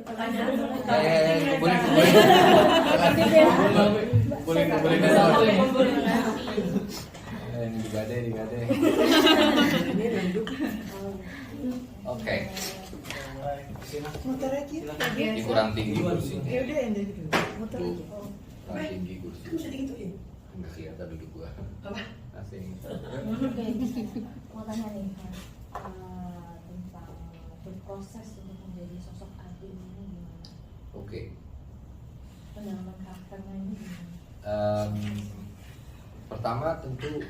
pertanyaan. Boleh. Ini digade. Oke. Ini kurang tinggi kursinya. Kurang tinggi kursi. Enggak kelihatan duduk gua. Asing. Mau tanya nih tentang berproses untuk menjadi sosok Adil ini gimana? Oke. Pendalaman karakternya ini gimana? Pertama tentu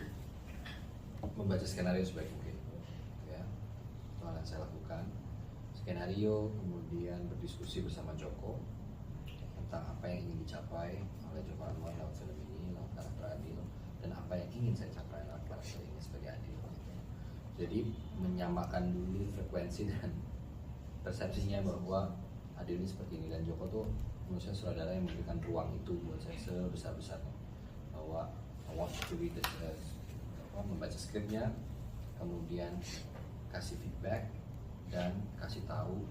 membaca skenario sebaik mungkin, ya. Itu yang saya lakukan. Skenario, kemudian berdiskusi bersama Joko tentang apa yang ingin dicapai oleh Joko Anwar lewat film ini, lewat karakter Adil, dan apa yang ingin saya capai lewat karakter ini sebagai Adil. Jadi menyamakan dulu frekuensi dan persepsinya bahwa Adil ini seperti ini, dan Joko tuh menurut saya sutradara yang memberikan ruang itu buat saya sebesar-besarnya, bahwa I want to read this, membaca skripnya, kemudian kasih feedback dan kasih tahu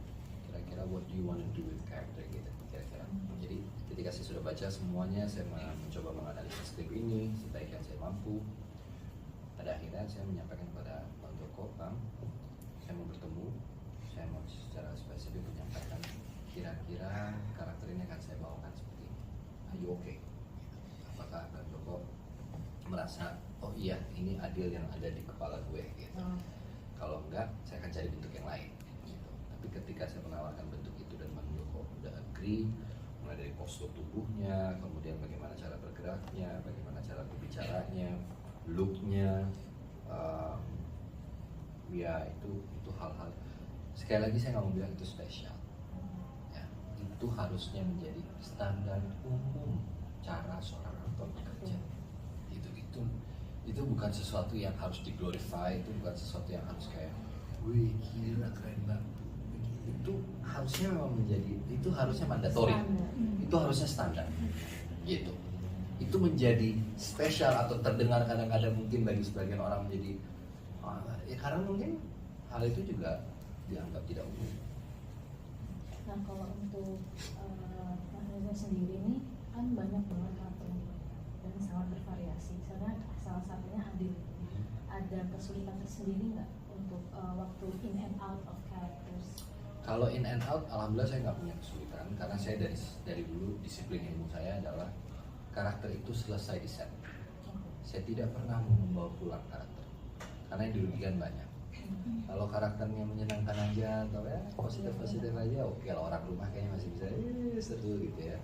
kira-kira what do you want to do with character gitu kira-kira. Jadi ketika saya sudah baca semuanya, saya mencoba menganalisa skrip ini sebaik yang saya mampu. Pada akhirnya saya menyampaikan kepada Bang Joko, Bang, saya mau bertemu, saya mau secara spesifik menyampaikan kira-kira karakter ini akan saya bawakan seperti ini. Are you okay? Apakah Bang Joko merasa, oh iya ini Adil yang ada di kepala gue gitu. Kalau enggak, saya akan cari bentuk yang lain gitu. Tapi ketika saya menawarkan bentuk itu dan Bang Joko udah agree, mulai dari postur tubuhnya, kemudian bagaimana cara bergeraknya, bagaimana cara berbicaranya, looknya, ya itu hal-hal. Sekali lagi saya nggak mau bilang itu spesial, ya, itu harusnya menjadi standar umum cara seorang aktor bekerja. Itu bukan sesuatu yang harus diglorify, itu bukan sesuatu yang harus kayak, wih gila keren banget. Itu harusnya memang menjadi, itu harusnya mandatory, itu harusnya standar, gitu. Itu menjadi spesial atau terdengar kadang-kadang mungkin bagi sebagian orang menjadi, ya karena mungkin hal itu juga dianggap tidak umum. Nah kalau untuk Mas Reza sendiri nih kan banyak banget karakternya dan sangat bervariasi. Misalnya salah satunya Adil. Ada kesulitan tersendiri nggak untuk waktu in and out of characters? Kalau in and out, alhamdulillah saya nggak punya kesulitan karena saya dari dulu disiplin ilmu saya adalah karakter itu selesai di set. Saya tidak pernah membawa pulang karakter karena yang dirugikan banyak. Kalau karakternya menyenangkan aja atau ya positif aja, oke lah, orang rumah kayaknya masih bisa seru gitu ya.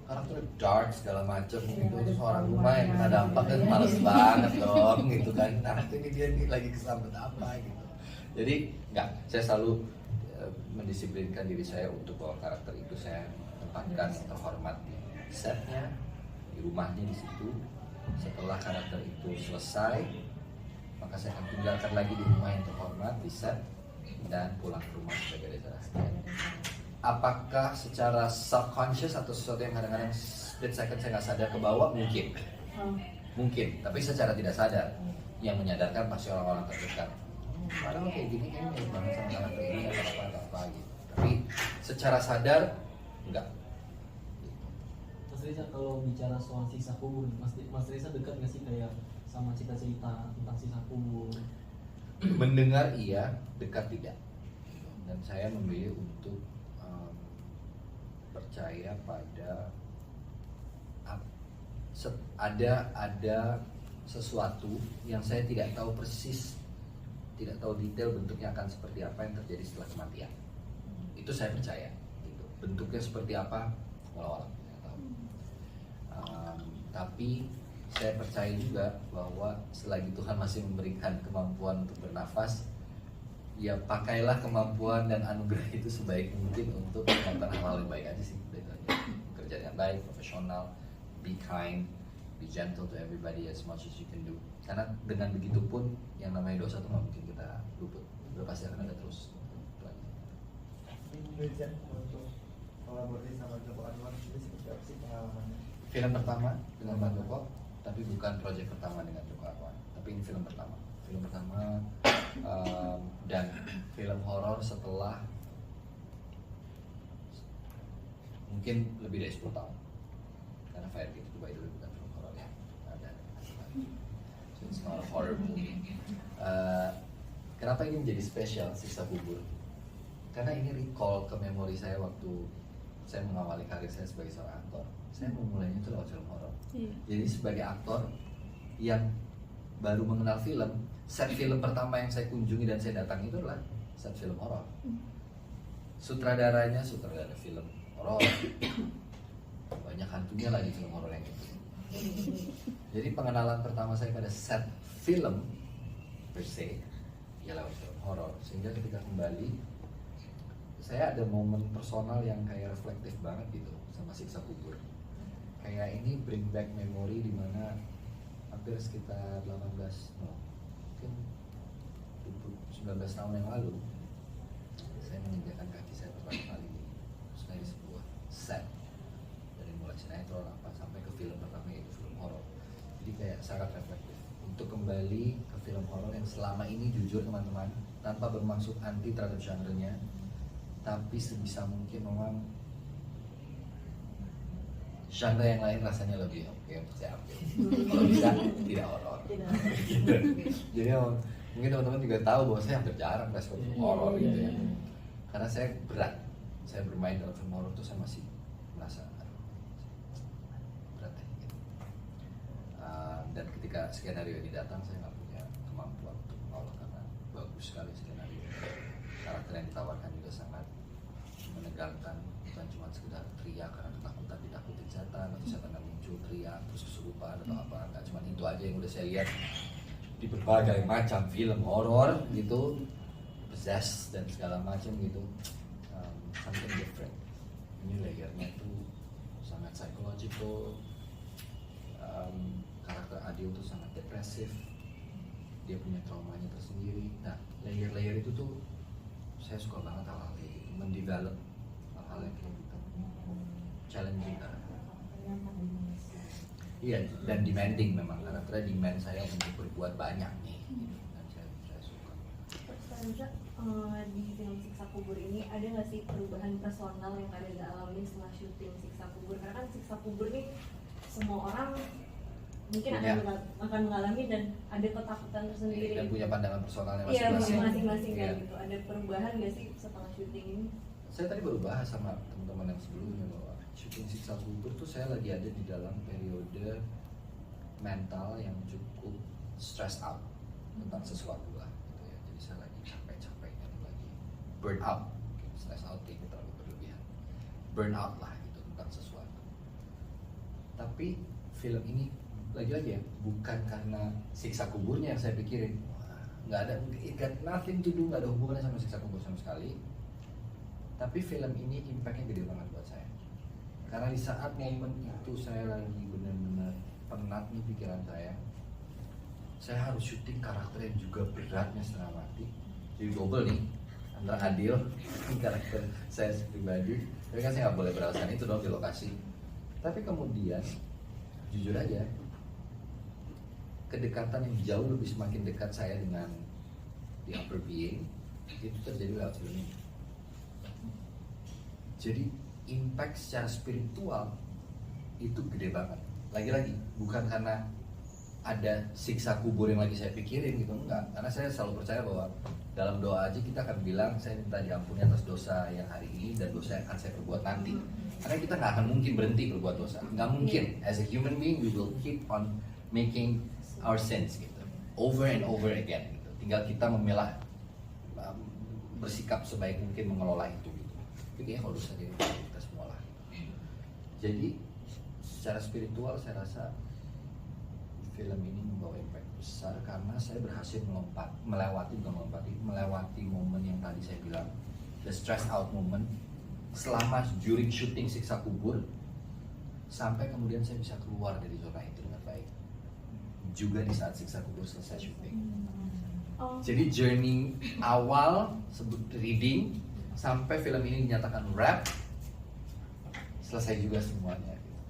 Karakter dark segala macam gitu, terus orang rumah yang kena dampak kan males banget dong gitu kan. Nah ini dia nih lagi kesambet apa gitu. Jadi enggak, saya selalu mendisiplinkan diri saya untuk bahwa karakter itu saya tempatkan yang terhormat di setnya, di rumahnya di situ. Setelah karakter itu selesai, maka saya akan tinggalkan lagi di rumah yang terhormat di set dan pulang ke rumah sebagai Reza Rahadian. Apakah secara subconscious atau sesuatu yang kadang-kadang split second saya nggak sadar ke bawah? Mungkin, tapi secara tidak sadar yang menyadarkan pasti orang-orang terdekat. Padahal kayak gini kayaknya mirip banget sama karakter ini atau apa gitu. Tapi secara sadar enggak. Mas Reza kalau bicara soal sisa kubur, Mas Reza dekat nggak sih kayak sama cerita-cerita tentang sisa kubur? Mendengar iya, dekat tidak. Dan saya memilih untuk percaya pada ada sesuatu yang saya tidak tahu persis, tidak tahu detail bentuknya akan seperti apa yang terjadi setelah kematian. Itu saya percaya. Gitu. Bentuknya seperti apa, walau tidak tahu. Tapi saya percaya juga bahwa selagi Tuhan masih memberikan kemampuan untuk bernafas, ya pakailah kemampuan dan anugerah itu sebaik mungkin untuk melakukan hal-hal yang baik aja sih. Kerja dengan baik, profesional, be kind, be gentle to everybody as much as you can do. Karena dengan begitu pun yang namanya dosa itu nggak mungkin kita luput, udah pasti akan ada terus. Untuk kolaborasi sama Joko Anwar ini seperti apa sih pengalamannya? Film pertama dengan Bang Joko, tapi bukan proyek pertama dengan Joko Anwar, tapi ini film pertama dan film horor setelah mungkin lebih dari 10 tahun. Karena Fire Pit itu by the way bukan film horor ya, ada so it's not a horror movie. Kenapa ini menjadi spesial Siksa Kubur? Karena ini recall ke memori saya waktu saya mengawali karir saya sebagai seorang aktor. Saya memulainya itu lewat film horor. Jadi sebagai aktor yang baru mengenal film, set film pertama yang saya kunjungi dan saya datangi itu adalah set film horor. Sutradaranya sutradara film horor, banyak hantunya lagi film horor yang itu. Jadi pengenalan pertama saya pada set film per se ya lewat film horor. Sehingga ketika kembali, saya ada momen personal yang kayak reflektif banget gitu sama Siksa Kubur. Kayak ini bring back memory di mana hampir sekitar 19 tahun yang lalu saya menginjakan kaki saya pertama kali di sebuah set, dari mulai sinetron apa sampai ke film pertama yaitu film horor. Jadi kayak sangat reflektif untuk kembali ke film horor yang selama ini jujur teman-teman tanpa bermaksud anti terhadap genre-nya, tapi sebisa mungkin memang genre yang lain rasanya lebih oke untuk saya ambil. Kalau bisa tidak horor. Gitu. Jadi mungkin teman-teman juga tahu bahwa saya hampir jarang respon horor gitu ya. Karena saya berat. Saya bermain dalam film horor itu saya masih merasa berat ya, gitu. Dan ketika skenario ini datang saya nggak punya kemampuan untuk menolak karena bagus sekali skenario. Karakter yang ditawarkan juga sangat menegangkan, bukan cuma sekedar teriak karena ketakutan ditakutin setan atau setan yang muncul teriak terus kesurupan atau apa, nggak cuma itu aja yang udah saya lihat di berbagai macam film horor gitu, possessed dan segala macam gitu. Something different. Ini layernya tuh sangat psychological. Karakter Adil tuh sangat depresif, dia punya traumanya tersendiri. Nah, layer-layer itu tuh saya suka banget hal-hal kayak gitu, mendevelop hal-hal yang kayak gitu, challenging kan. Iya, dan demanding memang, karakternya demand saya untuk berbuat banyak nih, dan saya suka. Terus di film Siksa Kubur ini ada nggak sih perubahan personal yang kalian alami setelah syuting Siksa Kubur? Karena kan Siksa Kubur ini semua orang mungkin akan mengalami dan ada ketakutan tersendiri. Dan punya pandangan personalnya Iya, masing-masing. masing-masing Iya. kan gitu. Ada perubahan nggak sih setelah syuting ini? Saya tadi baru bahas sama teman-teman yang sebelumnya bahwa syuting Siksa Kubur tuh saya lagi ada di dalam periode mental yang cukup stress out tentang sesuatu lah gitu ya. Jadi saya lagi capek-capeknya, lagi burn out, stress out ini terlalu berlebihan, burn out lah gitu tentang sesuatu. Tapi film ini lagi-lagi ya, bukan karena Siksa Kuburnya yang saya pikirin. Nggak ada, it got nothing to do, nggak ada hubungannya sama Siksa Kubur sama sekali. Tapi film ini impactnya gede banget buat saya. Karena di saat momen itu saya lagi benar-benar penat nih pikiran saya harus syuting karakter yang juga beratnya setengah mati. Jadi double nih antara Adil karakter saya pribadi. Tapi kan saya nggak boleh beralasan itu dong di lokasi. Tapi kemudian jujur aja, kedekatan yang jauh lebih semakin dekat saya dengan the upper being itu terjadi lewat film ini. Jadi impact secara spiritual itu gede banget. Lagi-lagi bukan karena ada siksa kubur yang lagi saya pikirin gitu, enggak. Karena saya selalu percaya bahwa dalam doa aja kita akan bilang saya minta diampuni atas dosa yang hari ini dan dosa yang akan saya perbuat nanti. Karena kita nggak akan mungkin berhenti berbuat dosa, nggak mungkin. As a human being we will keep on making our sins gitu, over and over again gitu. Tinggal kita memilah, bersikap sebaik mungkin mengelola itu gitu. Tapi ya kalau dosa jadi kita semua lah. Jadi secara spiritual saya rasa film ini membawa impact besar karena saya berhasil melewati momen yang tadi saya bilang, the stress out moment selama during shooting Siksa Kubur, sampai kemudian saya bisa keluar dari zona itu dengan baik juga di saat Siksa Kubur selesai syuting. Jadi journey awal sebut reading sampai film ini dinyatakan wrap, selesai juga semuanya gitu.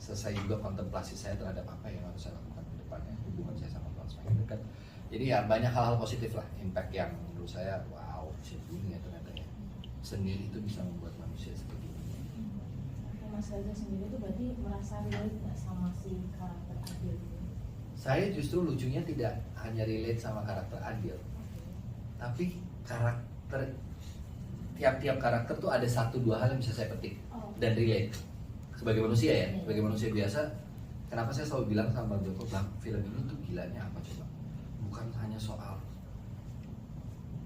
Selesai juga kontemplasi saya terhadap apa yang harus saya lakukan ke depannya, hubungan saya sama Tuhan semakin dekat. Jadi ya banyak hal-hal positif lah, impact yang menurut saya wow, segini ya ternyata ya. Seni itu bisa membuat manusia seperti ini. Mas Reza sendiri tuh berarti merasa relate nggak sama si karakter Adil ini? Saya justru lucunya tidak hanya relate sama karakter Adil, tapi karakter tiap-tiap karakter tuh ada 1-2 hal yang bisa saya petik dan relate sebagai manusia ya, sebagai manusia biasa. Kenapa saya selalu bilang sama Bang Joko, Bang, film ini tuh gilanya apa coba? Bukan hanya soal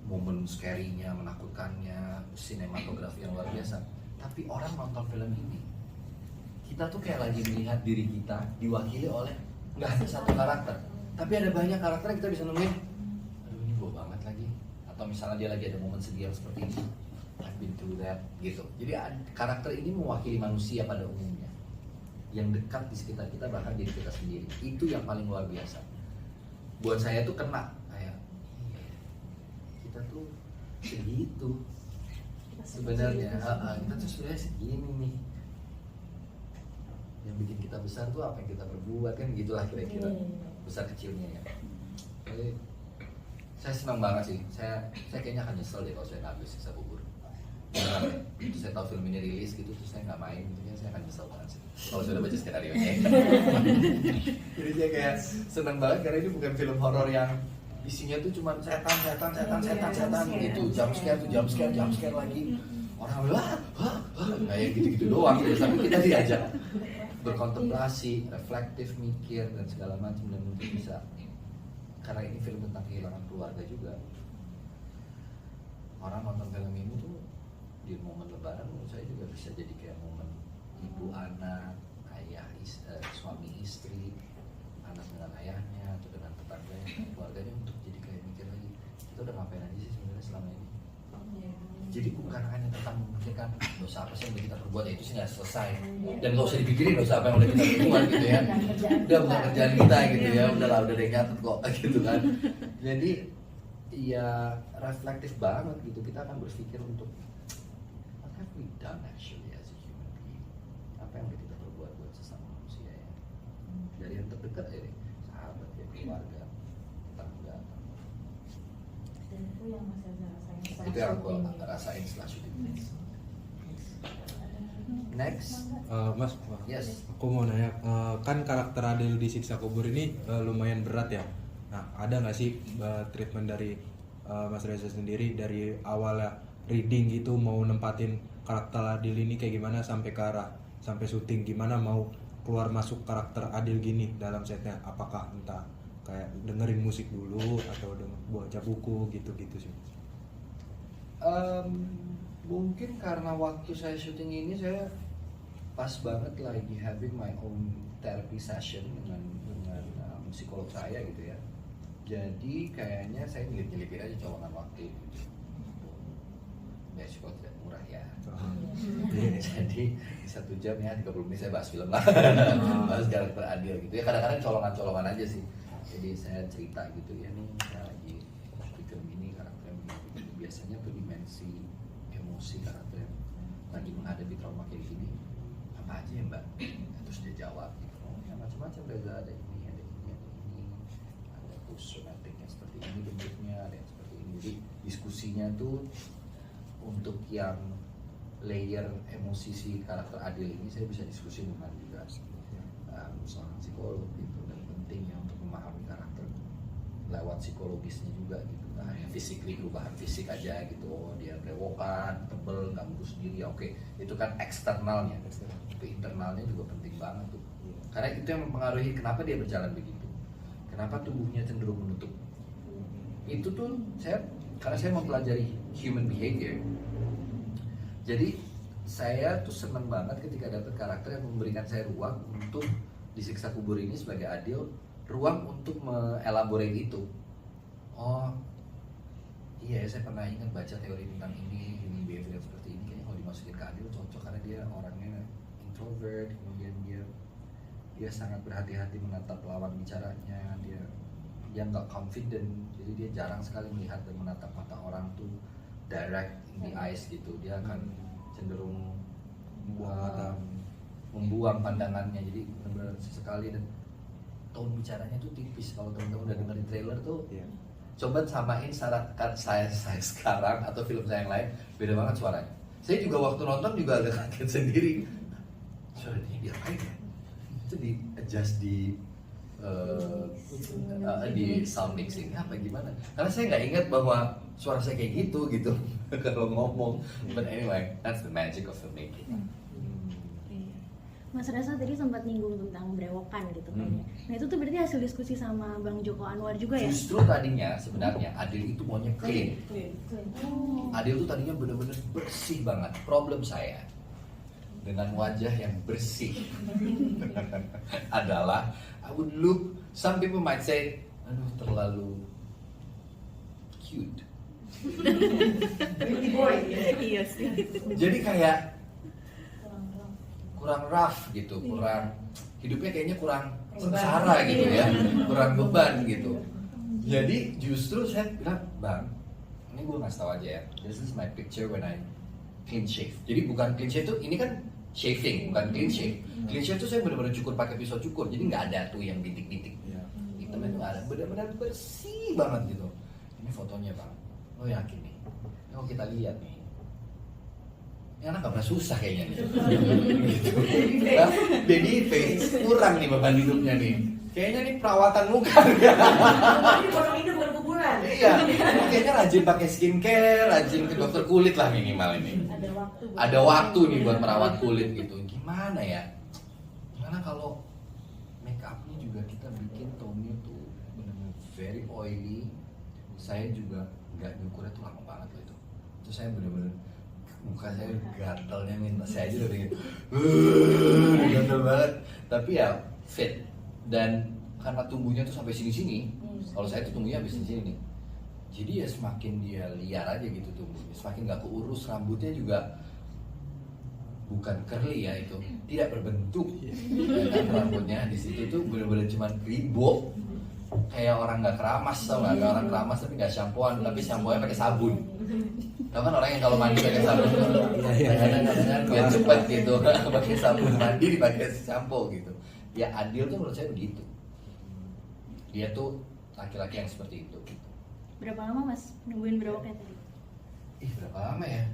momen scary-nya, menakutkannya, sinematografi yang luar biasa, tapi orang nonton film ini, kita tuh kayak lagi melihat diri kita diwakili oleh nggak hanya satu karakter, tapi ada banyak karakter yang kita bisa nemuin. Aduh, ini gue banget lagi. Atau misalnya dia lagi ada momen sedih yang seperti ini, I've been through that, gitu. Jadi karakter ini mewakili manusia pada umumnya, yang dekat di sekitar kita, bahkan diri kita sendiri. Itu yang paling luar biasa. Buat saya tuh kena kayak, kita tuh segitu sebenarnya. Kita tuh sebenarnya segini nih. Yang bikin kita besar tuh apa yang kita perbuat, kan gitulah kira-kira besar kecilnya ya. Jadi saya senang banget sih. Saya kayaknya akan nyesel deh kalau saya nggak ambil Siksa Kubur. Itu saya tahu film ini rilis gitu, terus saya nggak main gitu ya, saya akan nyesel banget sih kalau saya udah baca skenario nya. Jadi saya kayak senang banget karena ini bukan film horor yang isinya tuh cuma setan gitu, jump scare lagi, orang kayak gitu doang gitu. Tapi kita diajak berkontemplasi, reflektif, mikir dan segala macam, dan mungkin bisa, karena ini film tentang kehilangan keluarga juga. Orang nonton film ini tuh di momen lebaran menurut saya juga bisa jadi kayak momen ibu anak, ayah suami istri, anak dengan ayahnya atau dengan tetangganya, keluarganya, untuk jadi kayak mikir lagi, kita udah ngapain aja sih sebenarnya selama ini. Jadi bukan hanya tentang memikirkan dosa apa sih yang udah kita perbuat, ya itu sih nggak selesai, dan nggak usah dipikirin dosa apa yang udah kita perbuat gitu ya, udah bukan kerjaan kita gitu ya, udah ada yang nyatet kok gitu kan. Jadi ya reflektif banget gitu, kita akan berpikir untuk what have we done actually as a human being, apa yang udah kita perbuat buat sesama manusia ya, dari yang terdekat ya, sahabat ya, keluarga, tetangga. Dan itu yang Mas Reza rasain setelah Itu yang aku syuting. rasain setelah syuting. Next. Mas, Yes. aku mau nanya, kan karakter Adil di Siksa Kubur ini lumayan berat ya. Nah, ada nggak sih treatment dari Mas Reza sendiri dari awalnya reading gitu, mau nempatin karakter Adil ini kayak gimana sampai ke arah sampai syuting, gimana mau keluar masuk karakter Adil gini dalam setnya? Apakah entah kayak dengerin musik dulu atau baca buku gitu-gitu sih? Mungkin karena waktu saya syuting ini saya pas banget lagi having my own therapy session dengan psikolog saya gitu ya. Jadi kayaknya saya nyelip-nyelipin aja colongan waktu gitu. Ya psikolog tidak murah ya. Jadi 1 jam ya 30 menit saya bahas film lah. Bahas karakter Adil gitu ya. Kadang-kadang colongan-colongan aja sih. Jadi saya cerita gitu ya, nih saya lagi film ini karakter begini. Biasanya tuh dimensi emosi karakter yang lagi menghadapi trauma kayak gini apa aja ya mbak, terus dia jawab gitu, oh ya macam-macam, ada ini, ada somatiknya seperti ini bentuknya, ada yang seperti ini. Jadi diskusinya tuh untuk yang layer emosi si karakter Adil ini saya bisa diskusi dengan juga seorang psikolog gitu, dan pentingnya untuk memahami karakter lewat psikologisnya juga gitu. Nah, yang physically, perubahan fisik aja gitu, oh dia brewokan, tebel, nggak ngurus diri, ya oke, itu kan eksternalnya, tapi internalnya juga penting banget tuh, karena itu yang mempengaruhi kenapa dia berjalan begitu, kenapa tubuhnya cenderung menutup. Itu tuh karena saya mempelajari human behavior, jadi saya tuh seneng banget ketika dapat karakter yang memberikan saya ruang untuk di Siksa Kubur ini sebagai Adil, ruang untuk mengelaborate itu. Oh iya, saya pernah ingat baca teori tentang ini behavior seperti ini, kayaknya kalau dimasukin ke Adil cocok karena dia orangnya introvert, kemudian dia sangat berhati-hati menatap lawan bicaranya, dia nggak confident, jadi dia jarang sekali melihat dan menatap mata orang tuh direct in the eyes gitu, dia akan cenderung membuang pandangannya, jadi benar-benar sesekali, dan tone bicaranya tuh tipis. Kalau teman-teman udah dengerin trailer tuh, coba samain saya sekarang atau film saya yang lain, beda banget suaranya. Saya juga waktu nonton juga agak kaget sendiri. suaranya diapain ya? Itu di adjust di sound mixing apa gimana? Karena saya nggak ingat bahwa suara saya kayak gitu kalau ngomong. But anyway, that's the magic of filmmaking. Iya. Mas Reza tadi sempat nyinggung tentang berewokan gitu kayaknya. Nah itu tuh berarti hasil diskusi sama Bang Joko Anwar juga ya? Justru tadinya sebenarnya Adil itu maunya clean. Adil tuh tadinya bener-bener bersih banget. Problem saya dengan wajah yang bersih adalah I would look, some people might say, aduh terlalu cute. Iya sih. Jadi kayak kurang rough gitu, kurang hidupnya kayaknya kurang sengsara gitu ya, kurang beban gitu. Jadi justru saya bilang, Bang, ini gue ngasih tau aja ya, this is my picture when I clean shave. Jadi bukan clean shave tuh, ini kan shaving, bukan clean shave. Clean shave tuh saya benar-benar cukur pakai pisau cukur, jadi nggak ada tuh yang bintik-bintik. Hitamnya tuh nggak ada, benar-benar bersih banget gitu. Ini fotonya Bang, lo yakin nih? Kalau kita lihat nih, ini anak gak pernah susah kayaknya nih. Gitu. Nah, baby face kurang nih beban hidupnya nih. Kayaknya nih perawatan muka. Ini potong hidung baru kuburan. Iya, kayaknya rajin pakai skincare, rajin ke dokter kulit lah minimal ini. Ada waktu nih buat merawat kulit gitu. Gimana ya? Gimana kalau make upnya juga kita bikin tone-nya tuh benar-benar very oily. Saya juga nggak nyukurnya tuh lama banget loh itu. Terus saya benar-benar muka saya gatalnya minta saya aja udah pengen gatal banget. Tapi ya fit dan karena tumbuhnya tuh sampai sini-sini. Kalau saya tuh tumbuhnya habis di sini nih. Jadi ya semakin dia liar aja gitu tumbuhnya, semakin nggak keurus, rambutnya juga bukan curly ya itu, tidak berbentuk. Dan rambutnya di situ tuh bener-bener cuma ribok, kayak orang nggak keramas, tau nggak? Kayak orang keramas tapi nggak shampooan, tapi shampoonya pakai sabun. Tau kan orang yang kalau mandi pakai sabun, kadang-kadang biar cepet gitu, pakai sabun mandi dipakai shampoo gitu. Ya Adil tuh menurut saya begitu. Dia tuh laki-laki yang seperti itu. Berapa lama Mas nungguin berewoknya tadi? Berapa lama ya?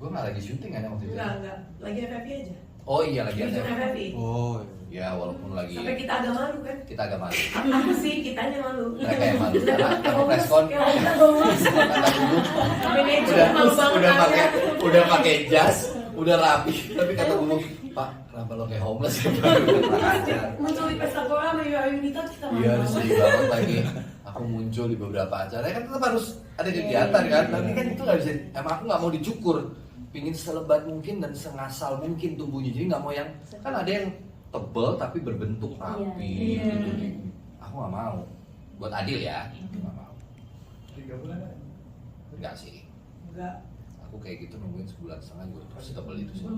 Gue nggak lagi syuting kan waktu itu. Enggak. Lagi FFV aja. Oh iya lagi ada. FFV. Oh, Ya walaupun lagi Sampai kita agak malu kan? kita agak malu. Aku sih, kitanya malu. Mereka yang malu karena kalau preskon Kita gombos. kata guru Manajer malu banget. udah pakai jas, udah rapi, tapi kata guru, Pak, kenapa lo kayak homeless ya? Muncul di pesta bola sama Yunita kita malu. Iya, sedih banget lagi. Aku muncul di beberapa acara, kan tetap harus ada kegiatan kan. Tapi kan itu nggak bisa. Emang aku nggak mau dicukur, pingin selebat mungkin dan sengasal mungkin tumbuhnya. Jadi nggak mau yang kan ada yang tebel tapi berbentuk rapi gitu. Aku nggak mau. Buat Adil ya, nggak mau. 3 bulan kan? Enggak sih. Enggak. Aku kayak gitu nungguin sebulan setengah juga terus tebel itu sih.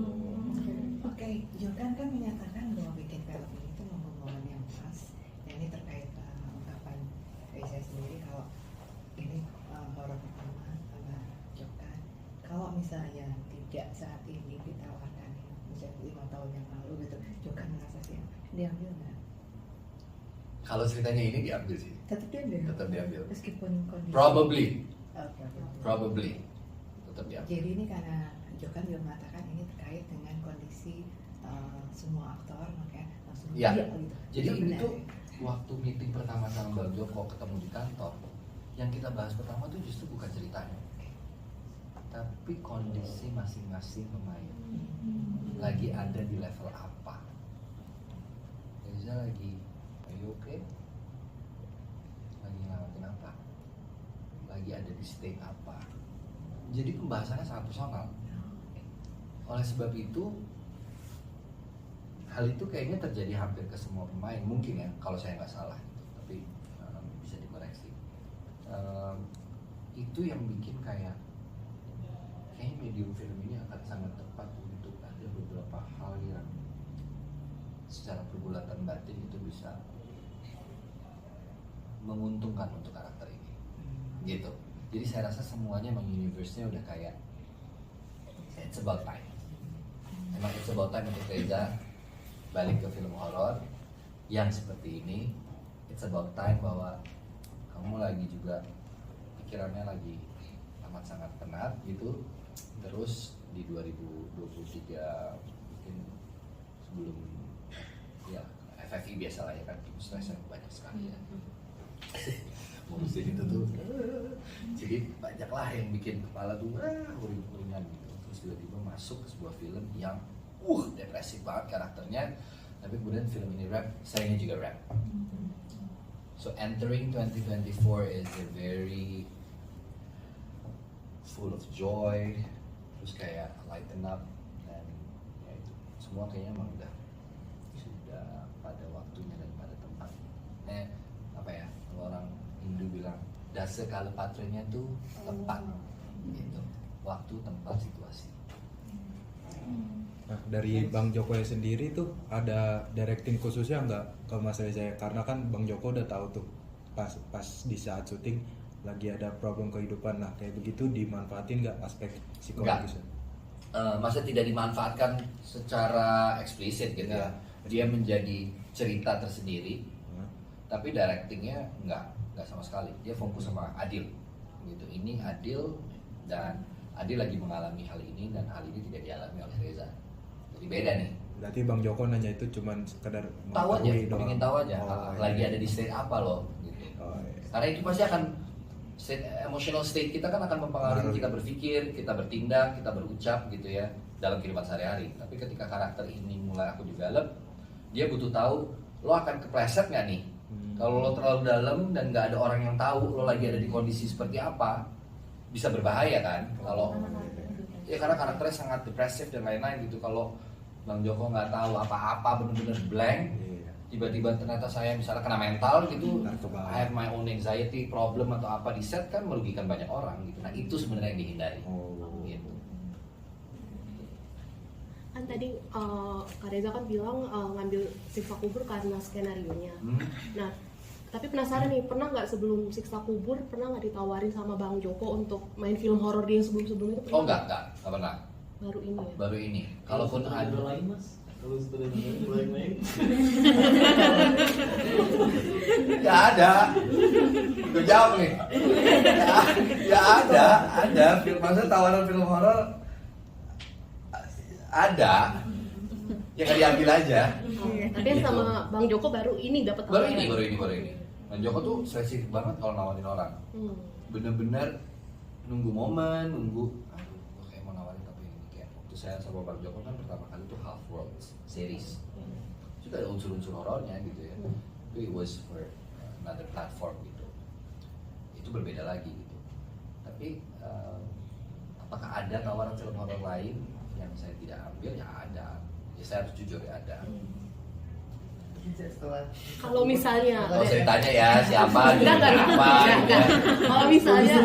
Oke, Jordan kan menyatakan bahwa bikin film ini itu momen-momen yang pas. Dan ini terkait ungkapan dari saya sendiri kalau ini horor pertama sama Jordan. Kalau misalnya tidak saat ini ditawarkan, misalnya 5 tahun yang lalu gitu, Jordan merasa sih diambil nggak? Kalau ceritanya ini diambil sih. Tetap diambil. Tetap diambil. Meskipun kondisi. Probably. Probably. Tetap diambil. Jadi ini karena Jordan juga mengatakan ini terkait dengan kondisi semua aktor, makanya langsung Ya. iya gitu. Jadi Itu ini benar tuh ya? waktu meeting pertama sama Bang Joko ketemu di kantor, yang kita bahas pertama tuh justru bukan ceritanya, tapi kondisi masing-masing pemain lagi ada di level apa. Reza lagi, are you okay? Lagi ngelakuin apa? Lagi ada di state apa? Jadi pembahasannya sangat personal. Oleh sebab itu, hal itu kayaknya terjadi hampir ke semua pemain, mungkin ya, kalau saya nggak salah, tapi bisa dikoreksi. Itu yang bikin kayaknya medium film ini akan sangat tepat untuk ada beberapa hal yang secara pergulatan batin itu bisa menguntungkan untuk karakter ini, gitu. Jadi saya rasa semuanya emang universe-nya udah kayak it's about time. Emang it's about time untuk Reza balik ke film horor yang seperti ini. It's about time bahwa kamu lagi juga pikirannya lagi amat sangat penat gitu. Terus di 2023 mungkin belum ya FFI biasa lah ya kan, stresnya banyak sekali ya. Ngurusin itu tuh jadi banyak lah yang bikin kepala tuh uring-uringan gitu. Terus tiba-tiba masuk ke sebuah film yang depresif banget karakternya, tapi kemudian film ini rap, sayangnya juga rap. So entering 2024 is a very full of joy, terus kayak lighten up, dan ya itu semua kayaknya emang sudah pada waktunya dan pada tempatnya. Apa ya, kalau orang Hindu bilang dasa kala patranya tuh tepat gitu, waktu, tempat, situasi. Nah, dari Bang Joko sendiri tuh ada directing khususnya nggak ke Mas Reza? Karena kan Bang Joko udah tahu tuh pas di saat syuting lagi ada problem kehidupan, nah kayak begitu dimanfaatin nggak aspek psikologisnya? Masa tidak dimanfaatkan secara eksplisit gitu ya? Dia menjadi cerita tersendiri, tapi directingnya nggak sama sekali. Dia fokus sama Adil gitu. Ini Adil, dan Adil lagi mengalami hal ini, dan hal ini tidak dialami oleh Reza. Jadi beda nih. Berarti Bang Joko nanya itu cuman sekedar Tahu aja, mengetahui doang. ingin tahu aja lagi iya. ada di state apa loh gitu. Iya. Karena itu pasti akan emotional state kita kan akan mempengaruhi kita berpikir, kita bertindak, kita berucap gitu ya dalam kehidupan sehari-hari. Tapi ketika karakter ini mulai aku develop, dia butuh tahu lo akan kepleset nggak nih. Kalau lo terlalu dalam dan nggak ada orang yang tahu lo lagi ada di kondisi seperti apa, bisa berbahaya kan. Kalau ya karena karakternya sangat depresif dan lain-lain gitu. Kalau Bang Joko nggak tahu apa-apa, bener-bener blank, tiba-tiba ternyata saya misalnya kena mental gitu, I have my own anxiety problem atau apa di set, kan merugikan banyak orang gitu. Nah itu sebenarnya yang dihindari. Gitu. Kan tadi Kak Reza kan bilang ngambil Siksa Kubur karena skenarionya. Nah, tapi penasaran nih, pernah nggak sebelum Siksa Kubur, pernah nggak ditawarin sama Bang Joko untuk main film horor dia sebelum-sebelumnya itu? Oh enggak pernah. Baru ini ya? Baru ini. Kalaupun ada lain mas, kalau sudah lain-lain ya ada. Gue jawab nih. Ya ada. Maksudnya tawaran film horor ada. Ya nggak diambil aja. Tapi yang sama Bang Joko baru ini dapat Baru ini. Bang Joko tuh spesifik banget kalau nawarin orang. Bener-bener nunggu momen, gue kayak mau nawarin, tapi ini kayak waktu saya sama Bang Joko kan pertama kali tuh Half World series. Juga ada unsur-unsur horornya gitu ya. Itu it was for another platform gitu. Itu berbeda lagi gitu. Tapi apakah ada tawaran film horor lain yang saya tidak ambil? Ya ada. Ya saya harus jujur ya ada. Kalau misalnya Kalau saya tanya ya siapa, enggak. Kalau misalnya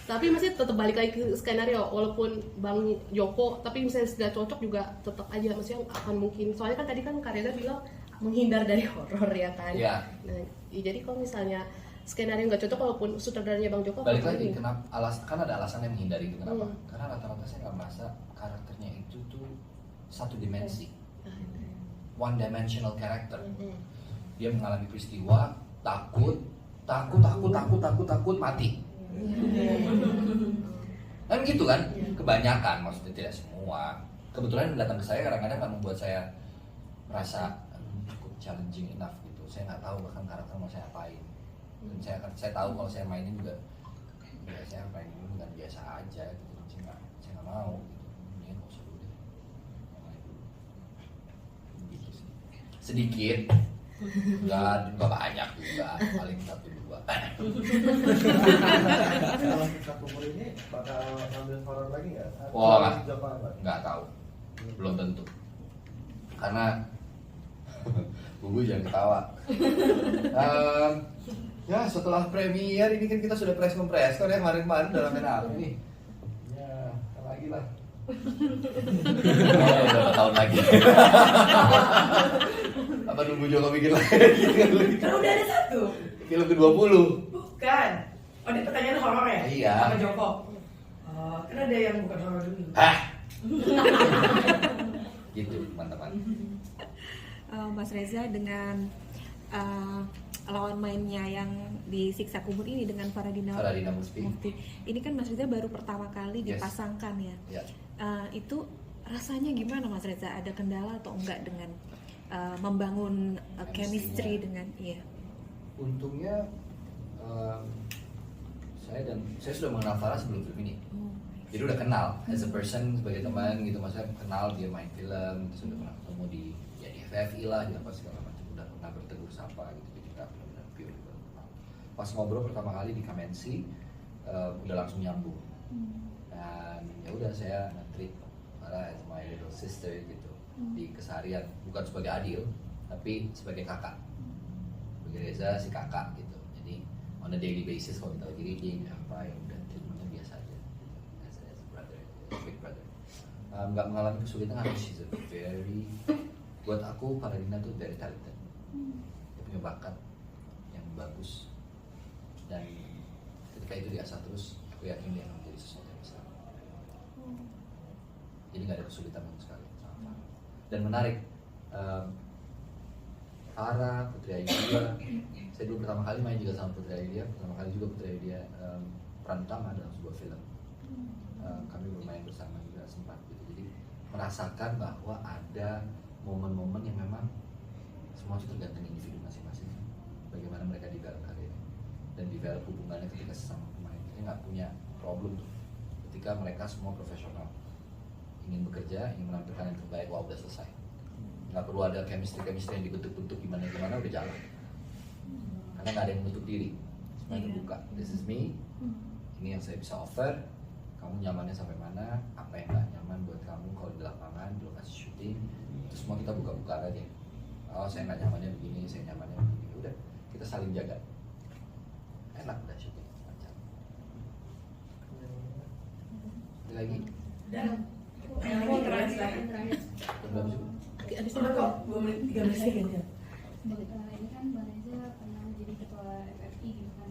tapi masih tetap balik lagi ke skenario, walaupun Bang Joko tapi misalnya sudah cocok juga tetap aja, maksudnya akan mungkin, soalnya kan tadi kan Kak Reza bilang menghindar dari horor ya kan. Iya. Nah, jadi kalau misalnya skenario nggak cocok walaupun sutradaranya Bang Joko, balik lagi kenapa kan ada alasan yang menghindari itu kenapa? Hmm. Karena rata-rata saya nggak merasa karakternya itu tuh satu dimensi, one dimensional character. Dia mengalami peristiwa, takut mati. Kan gitu kan? Kebanyakan, maksudnya tidak semua. Kebetulan yang datang ke saya kadang-kadang nggak membuat saya merasa cukup challenging enough gitu. Saya nggak tahu bahkan karakter mau saya apain. Dan saya tahu kalau saya mainin juga, ya saya mainin dengan biasa aja gitu. Saya nggak mau gitu. Mendingan nggak usah dulu deh. Gitu sih. Sedikit, nggak banyak juga, paling 1-2. Kalau Siksa Kubur ini bakal ngambil horor lagi nggak? Wah, nggak tahu, belum tentu. Karena Bubu jangan ketawa. Ya setelah premier ini kan kita sudah press compress kan ya, kemarin dalam main apa nih? Ya lagi lah. Berapa tahun lagi? Apa nunggu Joko bikin lagi? Kan udah ada satu. Film ke-20. Bukan. Oh, ini pertanyaan horor ya? Iya. Sama Joko. Kan ada yang bukan horor dulu. Gitu teman-teman. Mas Reza dengan lawan mainnya yang di Siksa Kubur ini dengan Faradina Mufti. Ini kan Mas Reza baru pertama kali Yes. dipasangkan ya. Ya. Itu rasanya gimana Mas Reza? Ada kendala atau enggak dengan membangun chemistry dengan Untungnya saya sudah mengenal Farah sebelum film ini. Jadi udah kenal as a person, sebagai teman gitu, maksudnya kenal dia main film, terus udah pernah ketemu di FFI lah, di apa segala macam, udah pernah bertegur sapa gitu, jadi kita benar-benar pure gitu. Pas ngobrol pertama kali di Kamensi, udah langsung nyambung. Dan ya udah saya nge-treat Farah as my little sister gitu di keseharian, bukan sebagai Adil, tapi sebagai kakak. Sebagai Reza si kakak gitu. Jadi on a daily basis kalau kita lagi reading apa yang udah treatmentnya biasa aja. As a brother, as a big brother. Nggak mengalami kesulitan karena she's a very, buat aku Paradina tuh very talented. Dia punya bakat yang bagus dan ketika itu diasah terus, aku yakin dia akan menjadi sesuatu yang besar. Jadi nggak ada kesulitan sama sekali sama Farah. Dan menarik, Farah, Putri Aidia, saya dulu pertama kali main juga sama Putri Aidia, pertama kali juga Putri Aidia peran utama dalam sebuah film. Kami bermain bersama juga sempat gitu. Jadi merasakan bahwa ada momen-momen yang memang semua itu tergantung individu masing-masing. Bagaimana mereka develop karirnya dan develop hubungannya ketika sesama pemain. Kita nggak punya problem tuh. Ketika mereka semua profesional, ingin bekerja, ingin menampilkan yang terbaik, wah udah selesai. Nggak perlu ada chemistry yang dibentuk-bentuk gimana udah jalan. Karena nggak ada yang menutup diri, semuanya terbuka. This is me, ini yang saya bisa offer. Kamu nyamannya sampai mana? Apa yang nggak nyaman buat kamu kalau di lapangan, di lokasi syuting, itu semua kita buka-buka aja. Oh saya nggak nyamannya begini, saya nyamannya begini. Udah, kita saling jaga. Enak udah syuting. Ada lagi? Dan yang lagi terakhir. Ada Sudah kok 2 menit 3 menit lagi ya. Ini kan Bang Reza pernah jadi ketua FFI gitu kan.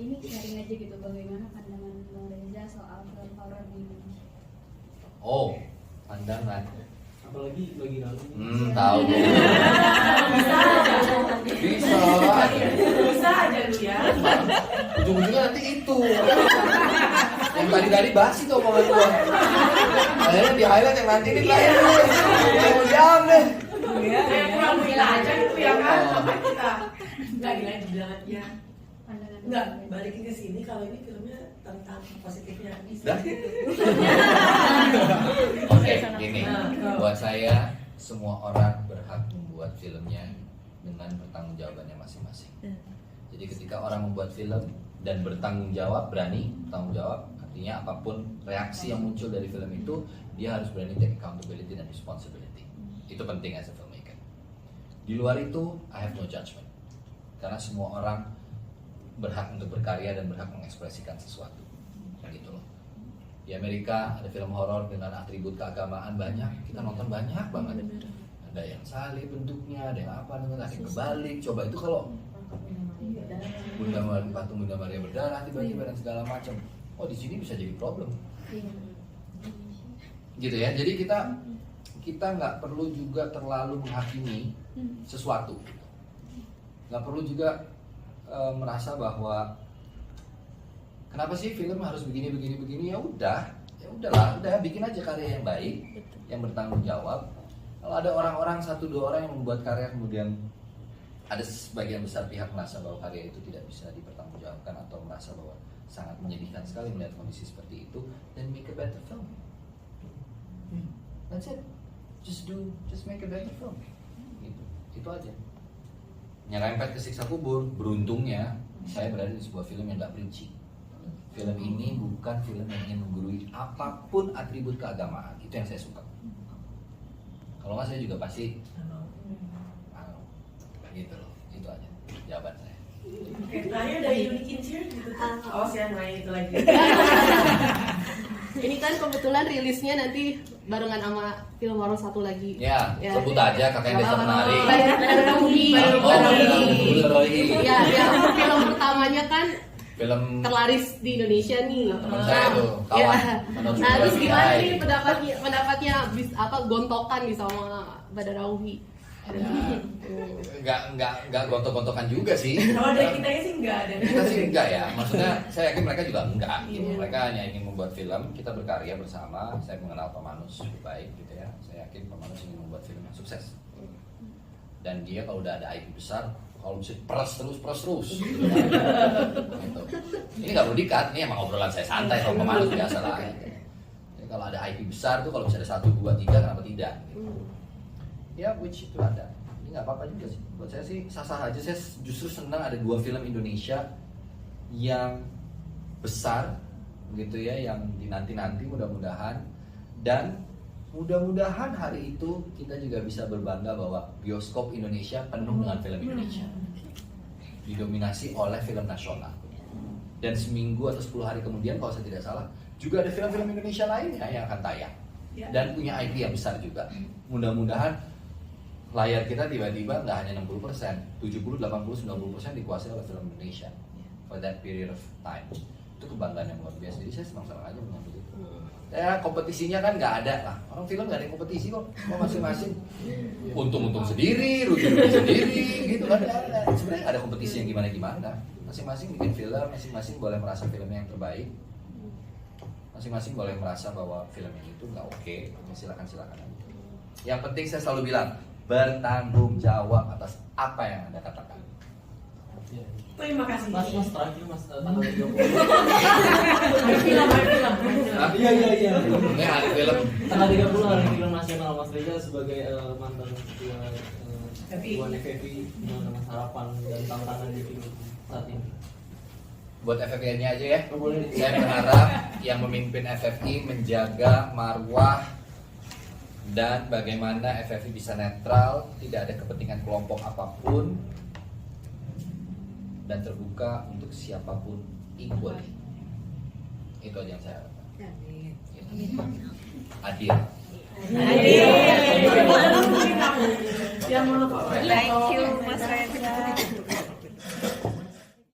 Ini sharing aja gitu bagaimana pandangan Bang Reza soal film horor di Indonesia. Oh, pandangan. Apalagi lagi rame. Tahu. Bisa aja lu ya. Ujung-ujungnya nanti itu. Yang tadi bahas itu omongan gua. Akhirnya di highlight yang nanti ini lain. Jam deh. Ya, kurang gila aja gitu ya kan. Apa kita nggak gila ya. Nggak, balikin ke sini kalau ini filmnya tentang positifnya bisa. Oke, gini. Buat saya semua orang berhak membuat filmnya dengan pertanggungjawabannya masing-masing. Jadi ketika orang membuat film dan bertanggung jawab, berani bertanggung jawab, artinya apapun reaksi yang muncul dari film itu, dia harus berani take accountability dan responsibility. Itu penting as a filmmaker. Di luar itu, I have no judgment. Karena semua orang berhak untuk berkarya dan berhak mengekspresikan sesuatu. Gitu loh. Di Amerika ada film horor dengan atribut keagamaan banyak, kita nonton banyak banget. Ada yang salib bentuknya, ada yang apa, ada yang kebalik. Coba itu kalau patung Bunda Maria berdarah tiba-tiba dan segala macam. Oh di sini bisa jadi problem. Gitu ya. Jadi kita nggak perlu juga terlalu menghakimi sesuatu. Nggak perlu juga merasa bahwa kenapa sih film harus begini ya udahlah, bikin aja karya yang baik, yang bertanggung jawab. Kalau ada orang-orang 1-2 orang yang membuat karya kemudian ada sebagian besar pihak merasa bahwa karya itu tidak bisa dipertanggungjawabkan atau merasa bahwa sangat menyedihkan sekali melihat kondisi seperti itu, then make a better film. That's it. Just make a better film. Gitu. Itu aja. Nyerempet ke siksa kubur, beruntungnya saya berada di sebuah film yang gak preachy. Film ini bukan film yang ingin menggurui apapun atribut keagamaan. Itu yang saya suka. Kalau nggak saya juga pasti gitu loh. Itu aja jawaban saya. Oke, terakhir dari Unikin Cheer gitu. Oh, saya main itu lagi. Ini kan kebetulan rilisnya nanti barengan sama film horor satu lagi. Ya, sebut aja Kakek Desa Penari. Badarawi. Ya, film pertamanya kan film terlaris di Indonesia nih. Teman saya tuh, kawan. Nah, terus gimana nih pendapatnya gontokan nih sama Badarawi? nggak gontok-gontokan juga sih. Kalau dari kita sih enggak ada. Kita sih enggak ya, maksudnya saya yakin mereka juga enggak gitu. Mereka hanya ingin membuat film, kita berkarya bersama. Saya mengenal Pak Manus cukup baik gitu ya. Saya yakin Pak Manus ingin membuat film yang sukses. Dan dia kalau udah ada IP besar, kalau bisa peres terus gitu. Gitu. Ini nggak perlu dikat, ini emang obrolan saya santai sama Pak Manus biasa lah. Jadi kalau ada IP besar tuh, kalau bisa ada 1, 2, 3, kenapa tidak? Ya, which itu ada. Ini nggak apa-apa juga sih. Buat saya sih sah-sah aja. Saya justru senang ada 2 film Indonesia yang besar, gitu ya, yang dinanti-nanti mudah-mudahan. Dan mudah-mudahan hari itu kita juga bisa berbangga bahwa bioskop Indonesia penuh dengan film Indonesia, didominasi oleh film nasional. Dan seminggu atau 10 hari kemudian kalau saya tidak salah juga ada film-film Indonesia lainnya yang akan tayang dan punya IP yang besar juga. Mudah-mudahan layar kita tiba-tiba nggak hanya 60%, 70, 80, 90% dikuasai oleh film Indonesia for that period of time. Itu kebanggaan yang luar biasa. Jadi saya senang-senang aja menyambut itu. Ya, kompetisinya kan nggak ada lah. Orang film nggak ada yang kompetisi kok. Masing-masing untung-untung sendiri, rugi-rugi sendiri, gitu kan. Sebenarnya nggak ada kompetisi yang gimana-gimana. Masing-masing bikin film, masing-masing boleh merasa filmnya yang terbaik. Masing-masing boleh merasa bahwa film ini itu nggak oke. Silakan aja. Yang penting saya selalu bilang, bertanggung jawab atas apa yang Anda katakan. Terima kasih. Mas terakhir Mas tanggal 30. Film. Iya. Ini hari film. Tanggal 30 hari film nasional. Mas Reza sebagai mantan ketua FFI, gimana Mas harapan dan tantangan di film saat ini? Buat FFI-nya aja ya. Saya berharap yang memimpin FFI menjaga marwah dan bagaimana FFI bisa netral, tidak ada kepentingan kelompok apapun, dan terbuka untuk siapapun equally. Itu aja yang saya harapkan. Adil. Yang Thank you Mas Reza.